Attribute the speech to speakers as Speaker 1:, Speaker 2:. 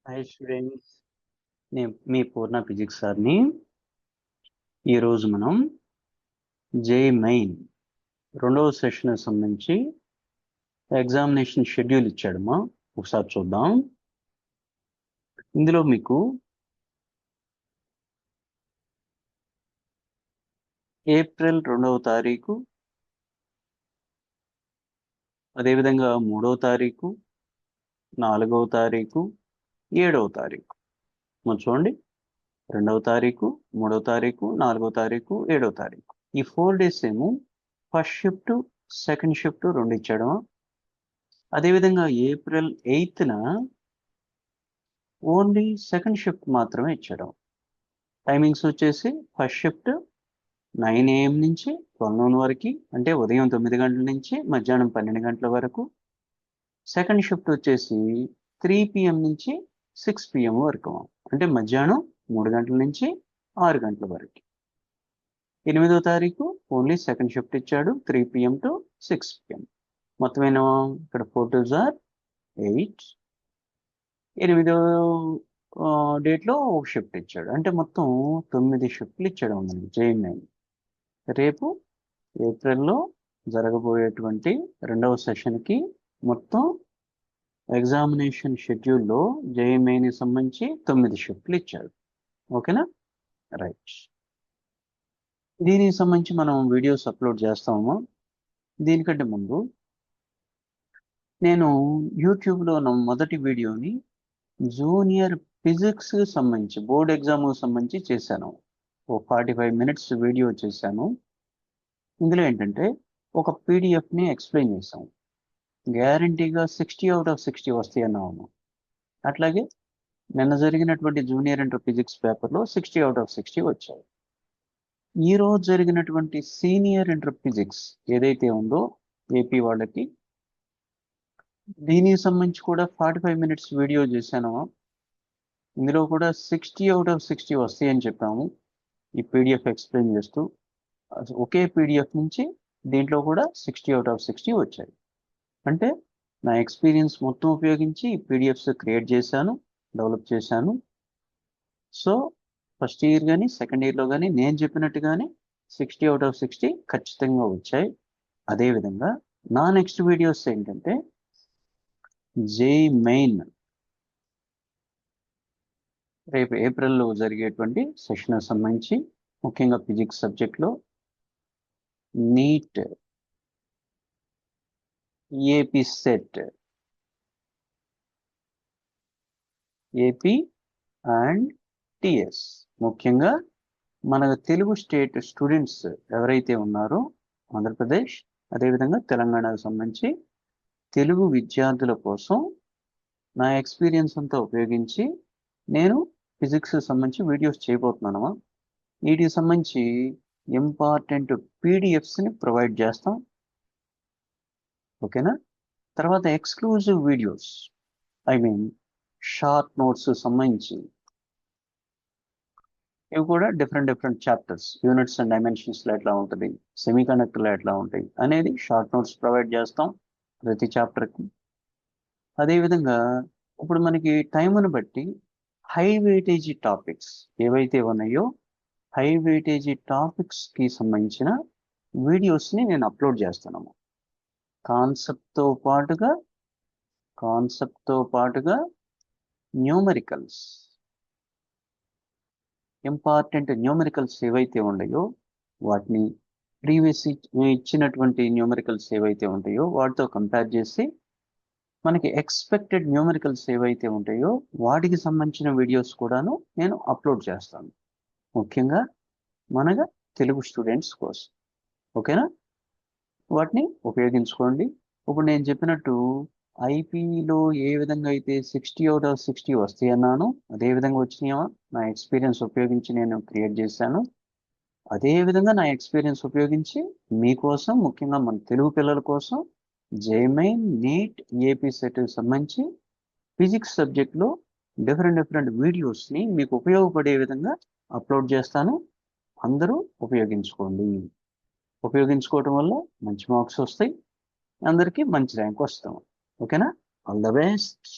Speaker 1: Hi students, నేను మీ పూర్ణ physics సార్ని. ఈరోజు మనం మెయిన్ రెండవ సెషన్ సంబంధించి ఎగ్జామినేషన్ షెడ్యూల్ ఇచ్చాడమ్మా. ఒకసారి చూద్దాం. ఇందులో మీకు ఏప్రిల్ 2వ తారీఖు, అదేవిధంగా 3వ తారీఖు, 4వ తారీఖు, 7వ తారీఖు. మనం చూడండి, 2వ తారీఖు, 3వ తారీఖు, 4వ తారీఖు, 7వ తారీఖు. ఈ 4 days ఏమో ఫస్ట్ షిఫ్ట్, సెకండ్ షిఫ్ట్ రెండు ఇచ్చాడమా. అదేవిధంగా ఏప్రిల్ 8న ఓన్లీ సెకండ్ షిఫ్ట్ మాత్రమే ఇచ్చాడు. టైమింగ్స్ వచ్చేసి ఫస్ట్ షిఫ్ట్ 9 AM నుంచి 12 noon వరకు, అంటే ఉదయం 9 గంటల నుంచి మధ్యాహ్నం 12 గంటల వరకు. సెకండ్ షిఫ్ట్ వచ్చేసి 3 PM నుంచి 6 PM వరకు, అంటే మధ్యాహ్నం 3 గంటల నుంచి 6 గంటల వరకు. 8వ తారీఖు ఓన్లీ సెకండ్ షిఫ్ట్ ఇచ్చాడు, 3 PM to 6 PM. మొత్తమైన ఇక్కడ 4 2s are 8. 8వ డేట్లో ఒక షిఫ్ట్ ఇచ్చాడు, అంటే మొత్తం 9 షిఫ్ట్లు ఇచ్చాడు మనకి JEE. రేపు ఏప్రిల్లో జరగబోయేటువంటి రెండవ సెషన్కి మొత్తం ఎగ్జామినేషన్ షెడ్యూల్లో JEE సంబంధించి 9 షిఫ్ట్లు ఇచ్చాడు. ఓకేనా? రైట్. దీనికి సంబంధించి మనం వీడియోస్ అప్లోడ్ చేస్తాము. దీనికంటే ముందు నేను యూట్యూబ్లో నా మొదటి వీడియోని జూనియర్ ఫిజిక్స్ సంబంధించి బోర్డ్ ఎగ్జామ్కి సంబంధించి చేశాను. ఓ 45 minutes వీడియో చేశాను. ఇందులో ఏంటంటే ఒక పీడిఎఫ్ని ఎక్స్ప్లెయిన్ చేసాం. గ్యారంటీగా 60 out of 60 వస్తాయి అన్నాము. అట్లాగే నిన్న జరిగినటువంటి జూనియర్ ఇంటర్ ఫిజిక్స్ పేపర్లో 60 out of 60 వచ్చాయి. ఈరోజు జరిగినటువంటి సీనియర్ ఇంటర్ ఫిజిక్స్ ఏదైతే ఉందో ఏపీ వాళ్ళకి, దీనికి సంబంధించి కూడా 45 minutes వీడియో చేశాను. ఇందులో కూడా 60 out of 60 వస్తాయని చెప్పాము. ఈ పీడిఎఫ్ ఎక్స్ప్లెయిన్ చేస్తూ ఒకే పీడిఎఫ్ నుంచి దీంట్లో కూడా 60 out of 60 వచ్చాయి. అంటే నా ఎక్స్పీరియన్స్ మొత్తం ఉపయోగించి ఈ పీడిఎఫ్స్ క్రియేట్ చేశాను, డెవలప్ చేశాను. సో ఫస్ట్ ఇయర్ కానీ సెకండ్ ఇయర్లో కానీ నేను చెప్పినట్టుగానే 60 out of 60 ఖచ్చితంగా వచ్చాయి. అదేవిధంగా నా నెక్స్ట్ వీడియోస్ ఏంటంటే మెయిన్ రేపు ఏప్రిల్లో జరిగేటువంటి సెషన్ సంబంధించి, ముఖ్యంగా ఫిజిక్స్ సబ్జెక్ట్లో NEET, AP CET, AP and TS, ముఖ్యంగా మన తెలుగు స్టేట్ స్టూడెంట్స్ ఎవరైతే ఉన్నారో ఆంధ్రప్రదేశ్ అదేవిధంగా తెలంగాణకు సంబంధించి తెలుగు విద్యార్థుల కోసం నా ఎక్స్పీరియన్స్ అంతా ఉపయోగించి నేను ఫిజిక్స్ సంబంధించి వీడియోస్ చేయబోతున్నాను. వీటికి సంబంధించి ఇంపార్టెంట్ పీడిఎఫ్స్ని ప్రొవైడ్ చేస్తాం. ఓకేనా? తర్వాత ఎక్స్క్లూజివ్ వీడియోస్, షార్ట్ నోట్స్ సంబంధించి ఇవి కూడా డిఫరెంట్ చాప్టర్స్, యూనిట్స్ అండ్ డైమెన్షన్స్లో ఎట్లా ఉంటుంది, సెమీకండక్టర్లో ఎట్లా ఉంటాయి అనేది షార్ట్ నోట్స్ ప్రొవైడ్ చేస్తాం ప్రతి చాప్టర్కి. అదేవిధంగా ఇప్పుడు మనకి టైంను బట్టి హై వెయిటేజీ టాపిక్స్ ఏవైతే ఉన్నాయో హై వెయిటేజీ టాపిక్స్కి సంబంధించిన వీడియోస్ని నేను అప్లోడ్ చేస్తున్నాను. కాన్సెప్ట్తో పాటుగా న్యూమరికల్స్, ఇంపార్టెంట్ న్యూమరికల్స్ ఏవైతే ఉన్నాయో వాటిని ప్రీవియస్ ఇచ్చినటువంటి న్యూమరికల్స్ ఏవైతే ఉంటాయో వాటితో కంపేర్ చేసి మనకి ఎక్స్పెక్టెడ్ న్యూమరికల్స్ ఏవైతే ఉంటాయో వాటికి సంబంధించిన వీడియోస్ కూడాను నేను అప్లోడ్ చేస్తాను, ముఖ్యంగా మనగా తెలుగు స్టూడెంట్స్ కోసం. ఓకేనా? వాటిని ఉపయోగించుకోండి. ఇప్పుడు నేను చెప్పినట్టు ఐపీలో ఏ విధంగా అయితే 60 out of 60 వస్తాయి అన్నాను, అదే విధంగా వచ్చినాయా? నా ఎక్స్పీరియన్స్ ఉపయోగించి నేను క్రియేట్ చేశాను. అదేవిధంగా నా ఎక్స్పీరియన్స్ ఉపయోగించి మీకోసం, ముఖ్యంగా మన తెలుగు పిల్లల కోసం మెయిన్, నీట్, ఏపీ సెట్ సంబంధించి ఫిజిక్స్ సబ్జెక్ట్లో డిఫరెంట్ వీడియోస్ని మీకు ఉపయోగపడే విధంగా అప్లోడ్ చేస్తాను. అందరూ ఉపయోగించుకోండి. ఉపయోగించుకోవటం వల్ల మంచి మార్క్స్ వస్తాయి, అందరికీ మంచి ర్యాంక్ వస్తాం. ఓకేనా? All the best.